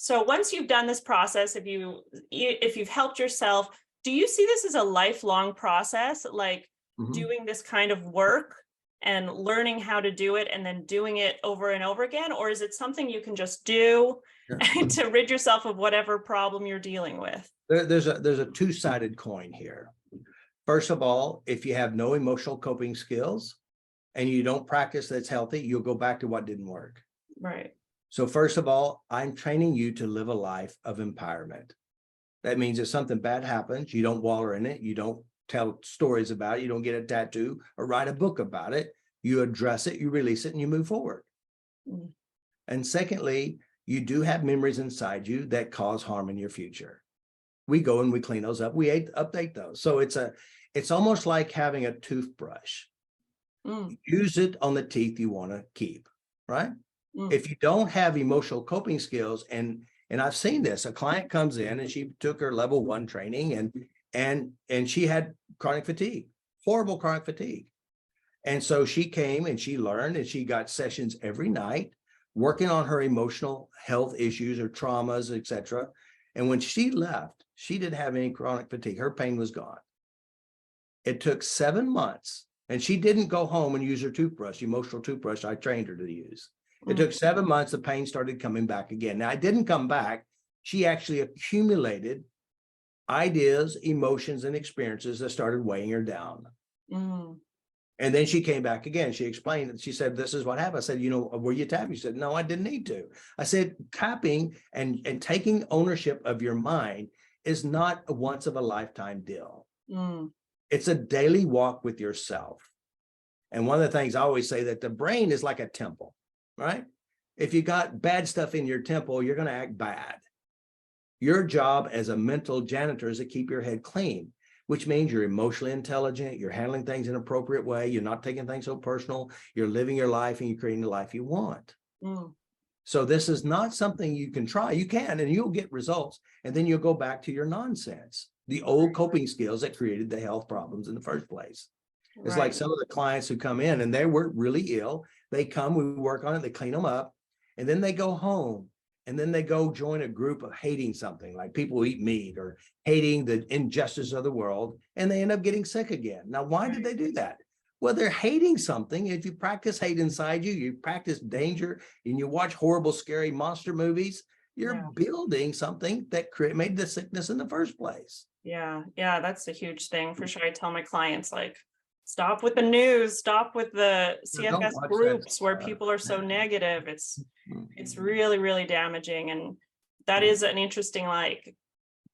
So once you've done this process, if you've helped yourself, do you see this as a lifelong process, like doing this kind of work and learning how to do it and then doing it over and over again? Or is it something you can just do to rid yourself of whatever problem you're dealing with? There's a two-sided coin here. First of all, if you have no emotional coping skills and you don't practice that's healthy, you'll go back to what didn't work. Right. So first of all, I'm training you to live a life of empowerment. That means if something bad happens, you don't wallow in it, you don't tell stories about it, you don't get a tattoo or write a book about it. You address it, you release it, and you move forward. Mm. And secondly, you do have memories inside you that cause harm in your future. We go and we clean those up, we update those. So it's almost like having a toothbrush. Use it on the teeth you want to keep, right? If you don't have emotional coping skills, and I've seen this, a client comes in and she took her level 1 training and she had chronic fatigue, horrible chronic fatigue. And so she came and she learned, and she got sessions every night working on her emotional health issues or traumas, etc. And when she left, she didn't have any chronic fatigue. Her pain was gone. It took 7 months, and she didn't go home and use her toothbrush, emotional toothbrush I trained her to use. It took 7 months, the pain started coming back again. Now, it didn't come back. She actually accumulated ideas, emotions, and experiences that started weighing her down. And then she came back again. She explained it. She said, this is what happened. I said, were you tapping? She said, no, I didn't need to. I said, tapping and taking ownership of your mind is not a once of a lifetime deal. It's a daily walk with yourself. And one of the things I always say, that the brain is like a temple, right? If you got bad stuff in your temple, you're going to act bad. Your job as a mental janitor is to keep your head clean, which means you're emotionally intelligent, you're handling things in an appropriate way, you're not taking things so personal, you're living your life and you're creating the life you want. So this is not something you can try. You can, and you'll get results, and then you'll go back to your nonsense, the old coping skills that created the health problems in the first place. It's like some of the clients who come in and they were really ill. They come, we work on it, they clean them up, and then they go home. And then they go join a group of hating something, like people who eat meat or hating the injustice of the world, and they end up getting sick again. Now, why did they do that? Well, they're hating something. If you practice hate inside you, you practice danger, and you watch horrible, scary monster movies, you're building something that made the sickness in the first place. Yeah, that's a huge thing for sure. I tell my clients, like, stop with the news, stop with the CFS groups where people are so negative. It's really, really damaging. And that is an interesting, like,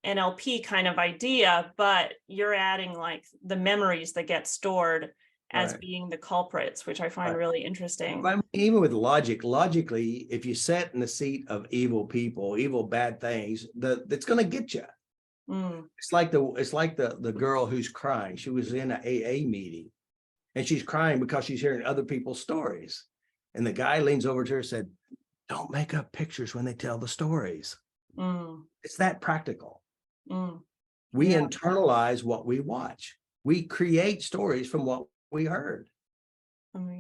NLP kind of idea, but you're adding like the memories that get stored as being the culprits, which I find really interesting. But even with logically, if you sit in the seat of evil people, evil, bad things, that's going to get you. It's like the girl who's crying. She was in an AA meeting and she's crying because she's hearing other people's stories. And the guy leans over to her and said, don't make up pictures when they tell the stories. It's that practical. We internalize what we watch. We create stories from what we heard.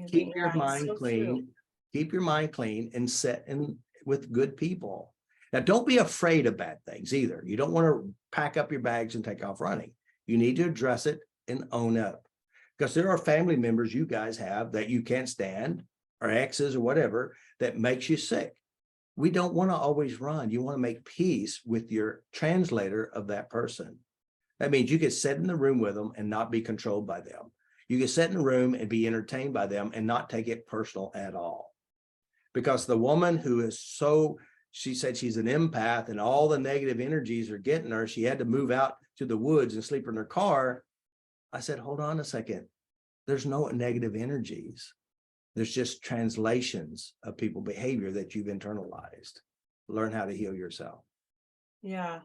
Keep your mind clean. Keep your mind clean and set in with good people. Now, don't be afraid of bad things either. You don't want to pack up your bags and take off running. You need to address it and own up, because there are family members you guys have that you can't stand, or exes or whatever, that makes you sick. We don't want to always run. You want to make peace with your translator of that person. That means you can sit in the room with them and not be controlled by them. You can sit in the room and be entertained by them and not take it personal at all. Because the woman who is she said she's an empath and all the negative energies are getting her. She had to move out to the woods and sleep in her car. I said, hold on a second. There's no negative energies. There's just translations of people's behavior that you've internalized. Learn how to heal yourself. Yeah.